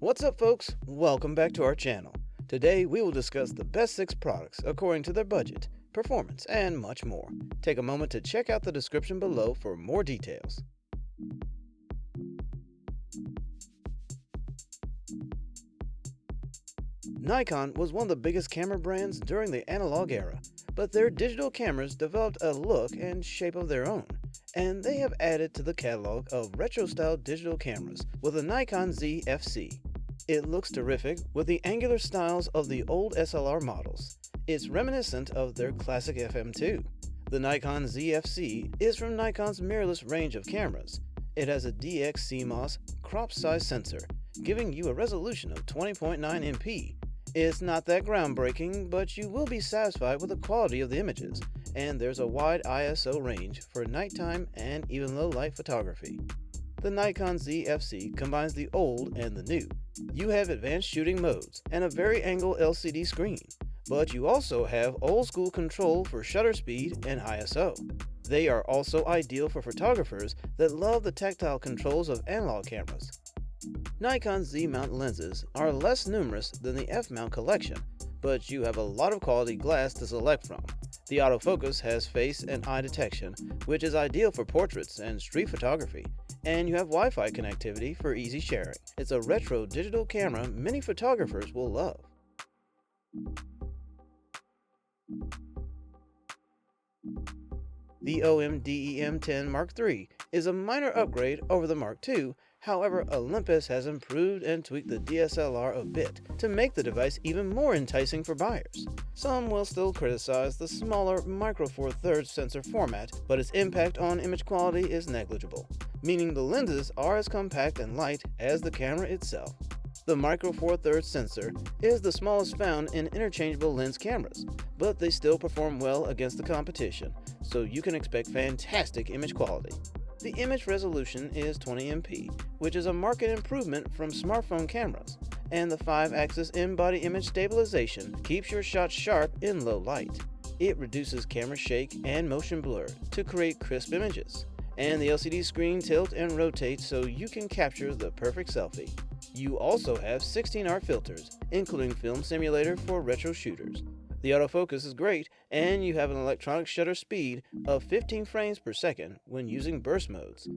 What's up, folks? Welcome back to our channel. Today we will discuss the best 6 products according to their budget, performance, and much more. Take a moment to check out the description below for more details. Nikon was one of the biggest camera brands during the analog era, but their digital cameras developed a look and shape of their own, and they have added to the catalog of retro-style digital cameras with the Nikon Z FC. It looks terrific with the angular styles of the old SLR models. It's reminiscent of their classic FM2. The Nikon Z FC is from Nikon's mirrorless range of cameras. It has a DX CMOS crop size sensor, giving you a resolution of 20.9 MP. It's not that groundbreaking, but you will be satisfied with the quality of the images, and there's a wide ISO range for nighttime and even low light photography. The Nikon Z FC combines the old and the new. You have advanced shooting modes and a vari-angle LCD screen, but you also have old-school control for shutter speed and ISO. They are also ideal for photographers that love the tactile controls of analog cameras. Nikon Z-mount lenses are less numerous than the F-mount collection, but you have a lot of quality glass to select from. The autofocus has face and eye detection, which is ideal for portraits and street photography, and you have Wi-Fi connectivity for easy sharing. It's a retro digital camera many photographers will love. The OM-DEM10 Mark III is a minor upgrade over the Mark II. However, Olympus has improved and tweaked the DSLR a bit to make the device even more enticing for buyers. Some will still criticize the smaller micro four thirds sensor format, but its impact on image quality is negligible, meaning the lenses are as compact and light as the camera itself. The micro four thirds sensor is the smallest found in interchangeable lens cameras, but they still perform well against the competition, so you can expect fantastic image quality. The image resolution is 20 MP, which is a marked improvement from smartphone cameras, and the 5-axis in-body image stabilization keeps your shots sharp in low light. It reduces camera shake and motion blur to create crisp images, and the LCD screen tilts and rotates so you can capture the perfect selfie. You also have 16 art filters, including film simulator for retro shooters. The autofocus is great, and you have an electronic shutter speed of 15 frames per second when using burst modes.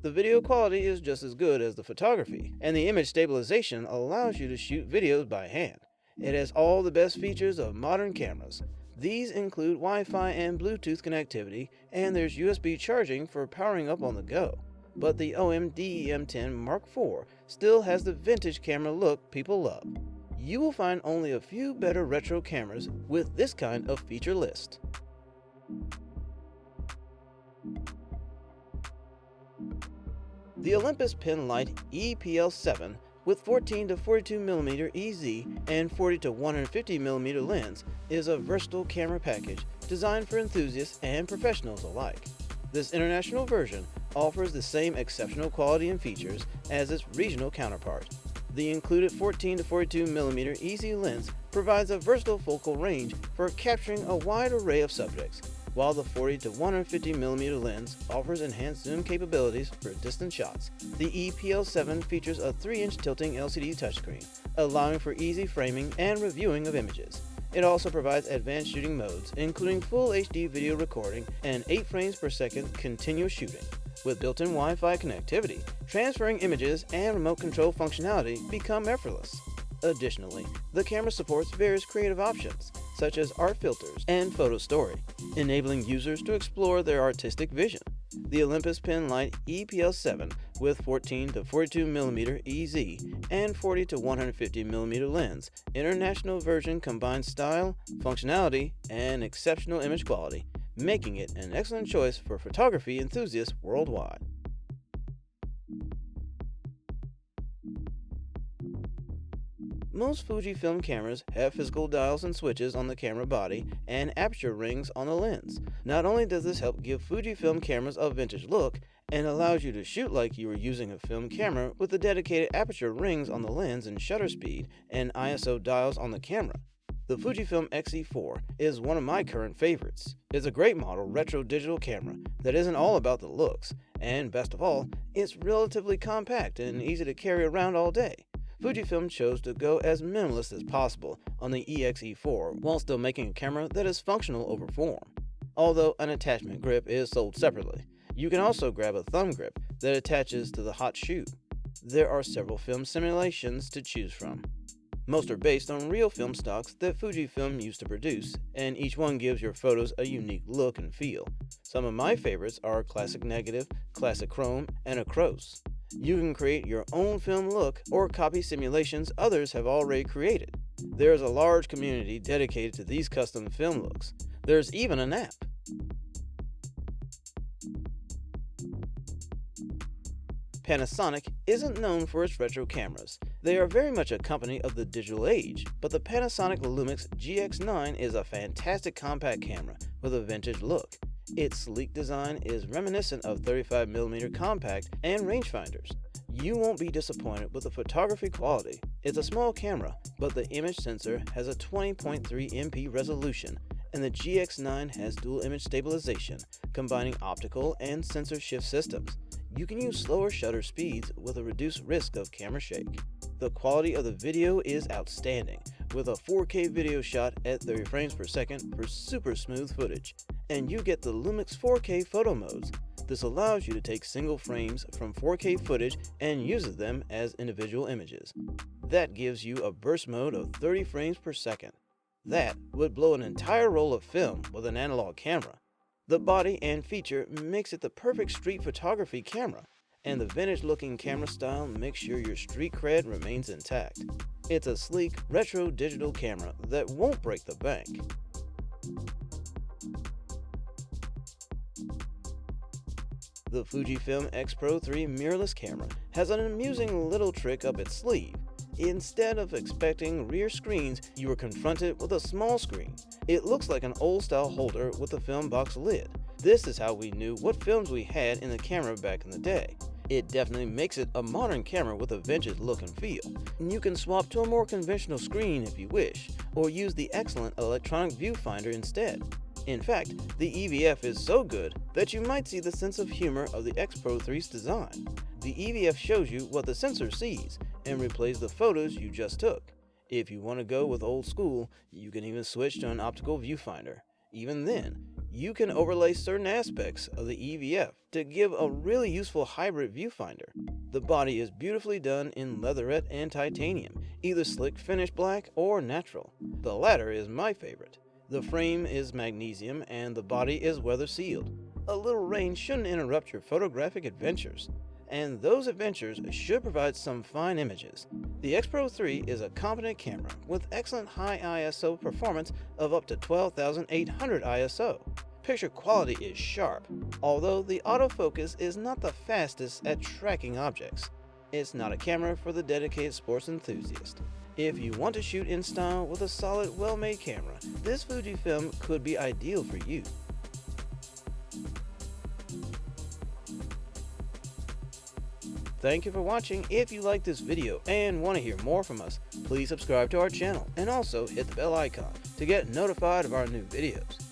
The video quality is just as good as the photography, and the image stabilization allows you to shoot videos by hand. It has all the best features of modern cameras. These include Wi-Fi and Bluetooth connectivity, and there's USB charging for powering up on the go. But the OM-DEM10 Mark IV still has the vintage camera look people love. You will find only a few better retro cameras with this kind of feature list. The Olympus Pen Lite EPL7 with 14 to 42mm EZ and 40 to 150mm lens is a versatile camera package designed for enthusiasts and professionals alike. This international version offers the same exceptional quality and features as its regional counterpart. The included 14 to 42mm EZ lens provides a versatile focal range for capturing a wide array of subjects, while the 40 to 150mm lens offers enhanced zoom capabilities for distant shots. The EPL7 features a 3-inch tilting LCD touchscreen, allowing for easy framing and reviewing of images. It also provides advanced shooting modes, including full HD video recording and 8 frames per second continuous shooting. With built-in Wi-Fi connectivity, transferring images and remote control functionality become effortless. Additionally, the camera supports various creative options, such as art filters and photo story, enabling users to explore their artistic vision. The Olympus Pen Lite EPL7 with 14 to 42mm EZ and 40 to 150mm lens international version combines style, functionality, and exceptional image quality, making it an excellent choice for photography enthusiasts worldwide. Most Fujifilm cameras have physical dials and switches on the camera body and aperture rings on the lens. Not only does this help give Fujifilm cameras a vintage look and allows you to shoot like you were using a film camera with the dedicated aperture rings on the lens and shutter speed and ISO dials on the camera. The Fujifilm X-E4 is one of my current favorites. It's a great model retro digital camera that isn't all about the looks, and best of all, it's relatively compact and easy to carry around all day. Fujifilm chose to go as minimalist as possible on the X-E4 while still making a camera that is functional over form. Although an attachment grip is sold separately, you can also grab a thumb grip that attaches to the hot shoe. There are several film simulations to choose from. Most are based on real film stocks that Fujifilm used to produce, and each one gives your photos a unique look and feel. Some of my favorites are Classic Negative, Classic Chrome, and Acros. You can create your own film look or copy simulations others have already created. There is a large community dedicated to these custom film looks. There's even an app. Panasonic isn't known for its retro cameras. They are very much a company of the digital age, but the Panasonic Lumix GX9 is a fantastic compact camera with a vintage look. Its sleek design is reminiscent of 35mm compact and rangefinders. You won't be disappointed with the photography quality. It's a small camera, but the image sensor has a 20.3 MP resolution, and the GX9 has dual image stabilization, combining optical and sensor shift systems. You can use slower shutter speeds with a reduced risk of camera shake. The quality of the video is outstanding, with a 4K video shot at 30 frames per second for super smooth footage. And you get the Lumix 4K photo modes. This allows you to take single frames from 4K footage and uses them as individual images. That gives you a burst mode of 30 frames per second. That would blow an entire roll of film with an analog camera. The body and feature makes it the perfect street photography camera, and the vintage-looking camera style makes sure your street cred remains intact. It's a sleek, retro digital camera that won't break the bank. The Fujifilm X-Pro3 mirrorless camera has an amusing little trick up its sleeve. Instead of expecting rear screens, you are confronted with a small screen. It looks like an old-style holder with a film box lid. This is how we knew what films we had in the camera back in the day. It definitely makes it a modern camera with a vintage look and feel. You can swap to a more conventional screen if you wish, or use the excellent electronic viewfinder instead. In fact, the EVF is so good that you might see the sense of humor of the X-Pro3's design. The EVF shows you what the sensor sees and replays the photos you just took. If you want to go with old school, you can even switch to an optical viewfinder. Even then, you can overlay certain aspects of the EVF to give a really useful hybrid viewfinder. The body is beautifully done in leatherette and titanium, either slick finished black or natural. The latter is my favorite. The frame is magnesium and the body is weather sealed. A little rain shouldn't interrupt your photographic adventures, and those adventures should provide some fine images. The X-Pro3 is a competent camera with excellent high ISO performance of up to 12,800 ISO. Picture quality is sharp, although the autofocus is not the fastest at tracking objects. It's not a camera for the dedicated sports enthusiast. If you want to shoot in style with a solid, well-made camera, this Fujifilm could be ideal for you. Thank you for watching. If you like this video and want to hear more from us, please subscribe to our channel and also hit the bell icon to get notified of our new videos.